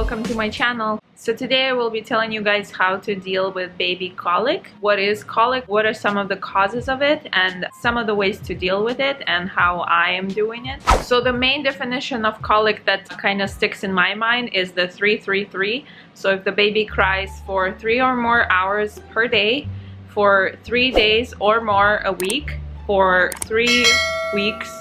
welcome to my channel. So today I will be telling you guys how to deal with baby colic. What is colic? What are some of the causes of it and some of the ways to deal with it and how I am doing it. So the main definition of colic that kind of sticks in my mind is the 3-3-3. So if the baby cries for 3 or more hours per day, for 3 days or more a week, for 3 weeks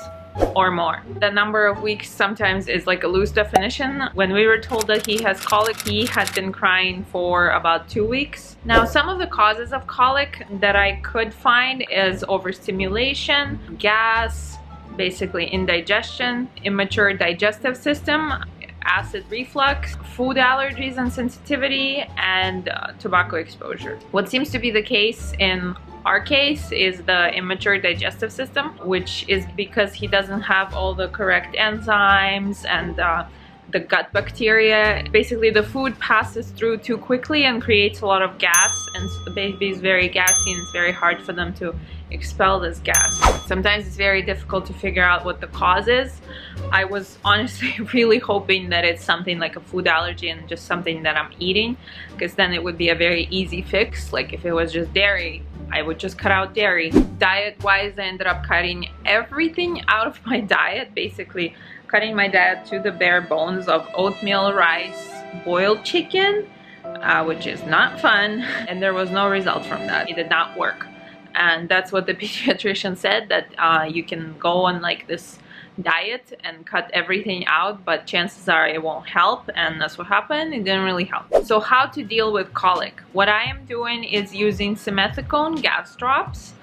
or more. The number of weeks sometimes is like a loose definition. When we were told that he has colic, he had been crying for about 2 weeks. Now, some of the causes of colic that I could find is overstimulation, gas, basically indigestion, immature digestive system, acid reflux, food allergies and sensitivity, and tobacco exposure. What seems to be the case in our case is the immature digestive system, which is because he doesn't have all the correct enzymes and the gut bacteria. Basically, the food passes through too quickly and creates a lot of gas, and so the baby is very gassy and it's very hard for them to expel this gas. Sometimes it's very difficult to figure out what the cause is. I was honestly really hoping that it's something like a food allergy and just something that I'm eating, because then it would be a very easy fix. Like if it was just dairy, I would just cut out dairy. Diet-wise, I ended up cutting everything out of my diet, basically cutting my diet to the bare bones of oatmeal, rice, boiled chicken, which is not fun, and there was no result from that. It did not work. And that's what the pediatrician said, that you can go on like this diet and cut everything out, but chances are it won't help, and that's what happened. It didn't really help. So how to deal with colic? What I am doing is using simethicone gas drops.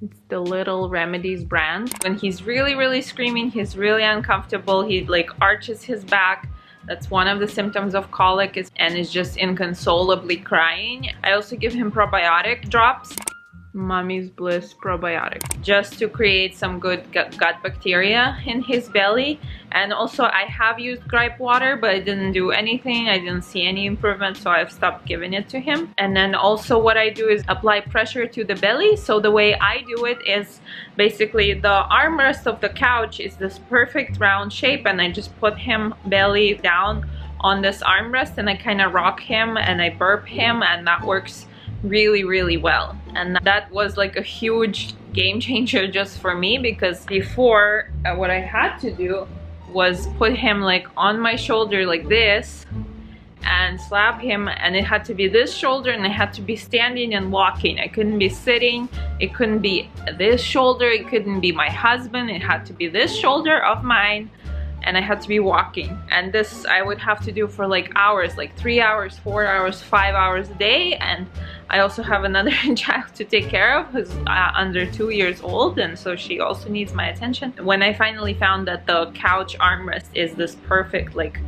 It's the Little Remedies brand. When he's really screaming, he's really uncomfortable, he like arches his back. That's one of the symptoms of colic, and is just inconsolably crying. I also give him probiotic drops. Mommy's Bliss probiotic, just to create some good gut bacteria in his belly. And also I have used gripe water, but it didn't do anything. I didn't see any improvement, so I've stopped giving it to him. And then also what I do is apply pressure to the belly. So the way I do it is basically the armrest of the couch is this perfect round shape, and I just put him belly down on this armrest and I kind of rock him and I burp him, and that works really well. And that was like a huge game changer just for me, because before what I had to do was put him like on my shoulder like this and slap him, and it had to be this shoulder and I had to be standing and walking. I couldn't be sitting, it couldn't be this shoulder, it couldn't be my husband, it had to be this shoulder of mine, and I had to be walking. And this I would have to do for like hours, like 3 hours, 4 hours, 5 hours a day. And I also have another child to take care of who's under 2 years old, and so she also needs my attention. When I finally found that the couch armrest is this perfect like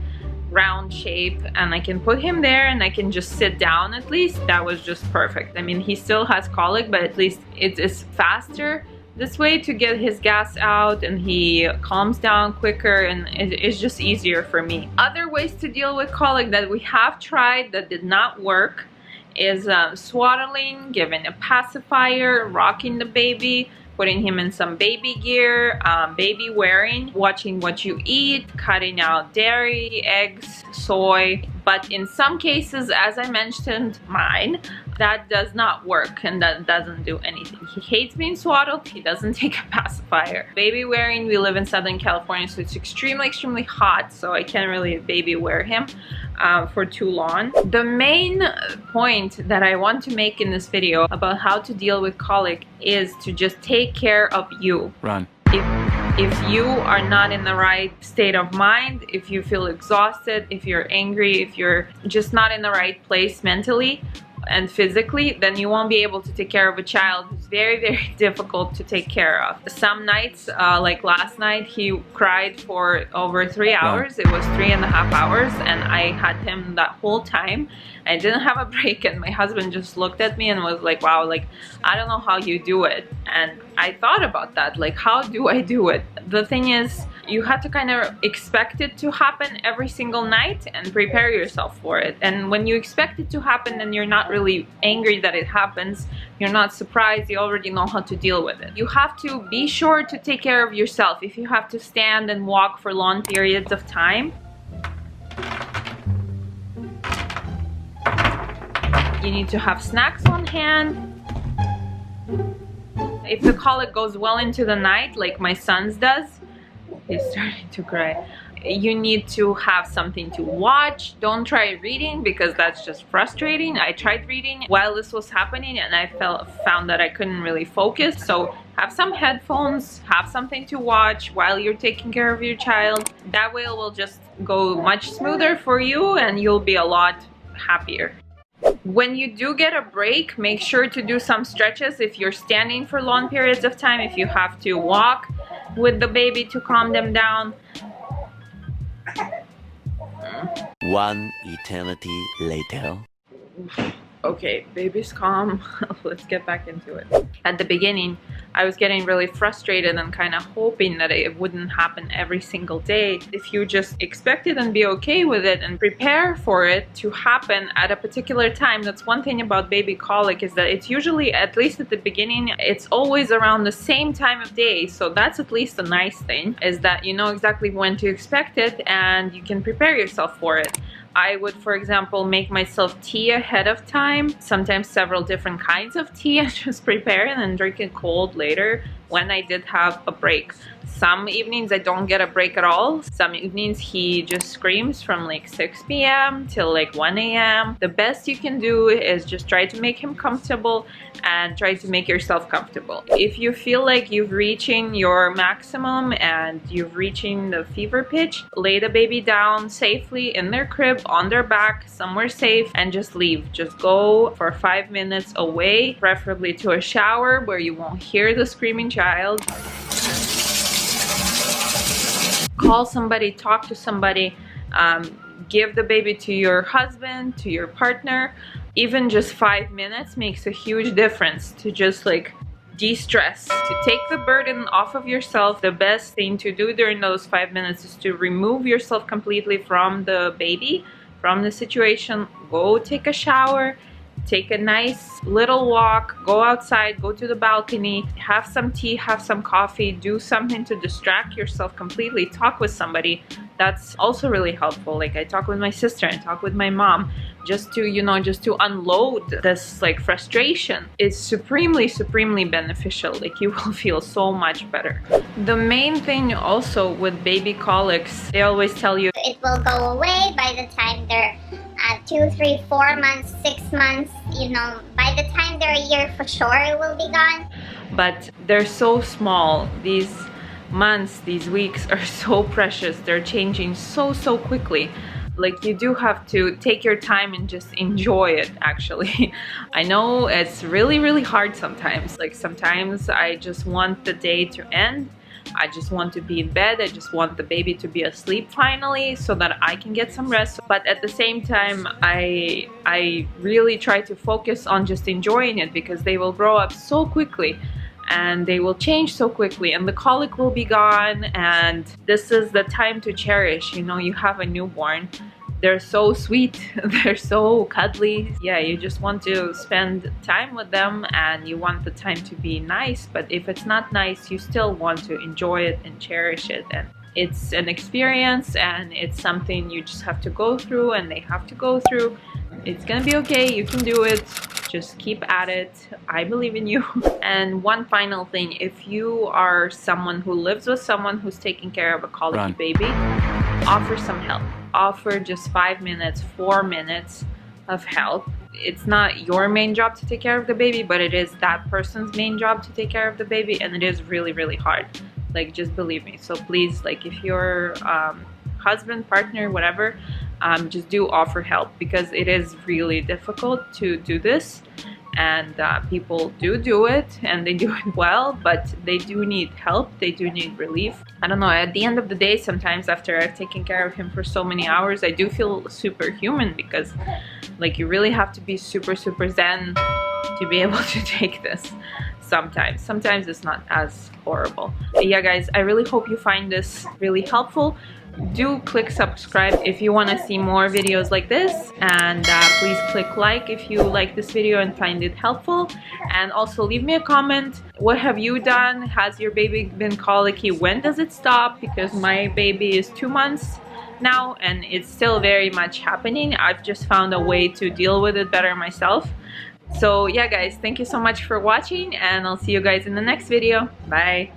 round shape and I can put him there and I can just sit down, at least that was just perfect. I mean, he still has colic, but at least it is faster this way to get his gas out, and he calms down quicker, and it's just easier for me. Other ways to deal with colic that we have tried that did not work is swaddling, giving a pacifier, rocking the baby, putting him in some baby gear, baby wearing, watching what you eat, cutting out dairy, eggs, soy. But in some cases, as I mentioned mine, that does not work and that doesn't do anything. He hates being swaddled, he doesn't take a pacifier. Baby wearing, we live in Southern California, so it's extremely hot, so I can't really baby wear him for too long. The main point that I want to make in this video about how to deal with colic is to just take care of you. Run. If you are not in the right state of mind, if you feel exhausted, if you're angry, if you're just not in the right place mentally and physically, then you won't be able to take care of a child who's very difficult to take care of. Some nights, like last night, he cried for over 3 hours. It was 3.5 hours, and I had him that whole time. I didn't have a break, and my husband just looked at me and was like, wow, like, I don't know how you do it. And I thought about that, like, how do I do it? The thing is, you have to kind of expect it to happen every single night and prepare yourself for it. And when you expect it to happen, then you're not really really angry that it happens. You're not surprised. You already know how to deal with it. You have to be sure to take care of yourself. If you have to stand and walk for long periods of time, you need to have snacks on hand. If the colic goes well into the night, like my son's does, he's starting to cry. You need to have something to watch. Don't try reading because that's just frustrating. I tried reading while this was happening and I found that I couldn't really focus. So have some headphones, have something to watch while you're taking care of your child. That way it will just go much smoother for you and you'll be a lot happier. When you do get a break, make sure to do some stretches if you're standing for long periods of time, if you have to walk with the baby to calm them down. One eternity later. Okay, baby's calm. Let's get back into it. At the beginning, I was getting really frustrated and kind of hoping that it wouldn't happen every single day. If you just expect it and be okay with it and prepare for it to happen at a particular time. That's one thing about baby colic, is that it's usually, at least at the beginning, it's always around the same time of day. So that's at least a nice thing, is that you know exactly when to expect it and you can prepare yourself for it. I would, for example, make myself tea ahead of time, sometimes several different kinds of tea, and just prepare it and drink it cold later when I did have a break. Some evenings I don't get a break at all. Some evenings he just screams from like 6 p.m. till like 1 a.m. The best you can do is just try to make him comfortable and try to make yourself comfortable. If you feel like you've reaching your maximum and you've reaching the fever pitch, lay the baby down safely in their crib, on their back, somewhere safe, and just leave. Just go for 5 minutes away, preferably to a shower where you won't hear the screaming child. Call somebody, talk to somebody, give the baby to your husband, to your partner. Even just 5 minutes makes a huge difference to just like de-stress, to take the burden off of yourself. The best thing to do during those 5 minutes is to remove yourself completely from the baby, from the situation. Go take a shower, take a nice little walk, go outside, go to the balcony, have some tea, have some coffee, do something to distract yourself completely. Talk with somebody. That's also really helpful. Like I talk with my sister and talk with my mom, just to, you know, just to unload this like frustration. It's supremely beneficial. Like you will feel so much better. The main thing also with baby colics, they always tell you it will go away by the time they're 2, 3, 4 months, 6 months, you know, by the time they're a year for sure it will be gone. But they're so small. These months, these weeks are so precious. They're changing so quickly. Like you do have to take your time and just enjoy it, actually. I know it's really hard sometimes. Like sometimes I just want the day to end. I just want to be in bed. I just want the baby to be asleep finally so that I can get some rest. But at the same time, I really try to focus on just enjoying it, because they will grow up so quickly and they will change so quickly and the colic will be gone, and this is the time to cherish. You know, you have a newborn. They're so sweet, they're so cuddly. Yeah, you just want to spend time with them and you want the time to be nice, but if it's not nice, you still want to enjoy it and cherish it. And it's an experience and it's something you just have to go through and they have to go through. It's gonna be okay, you can do it. Just keep at it. I believe in you. And one final thing, if you are someone who lives with someone who's taking care of a colicky baby, offer some help. Offer just 5 minutes, 4 minutes of help. It's not your main job to take care of the baby, but it is that person's main job to take care of the baby, and it is really hard. Like, just believe me. So please, like, if your husband, partner, whatever, just do offer help, because it is really difficult to do this. And people do it and they do it well, but they do need help, they do need relief. I don't know, at the end of the day, sometimes after I've taken care of him for so many hours, I do feel superhuman, because like you really have to be super zen to be able to take this. Sometimes it's not as horrible. But yeah guys, I really hope you find this really helpful. do click subscribe if you want to see more videos like this, and please click like if you like this video and find it helpful, and also leave me a comment. What have you done? Has your baby been colicky? When does it stop? Because my baby is 2 months now and it's still very much happening. I've just found a way to deal with it better myself. So yeah guys, thank you so much for watching, and I'll see you guys in the next video. Bye.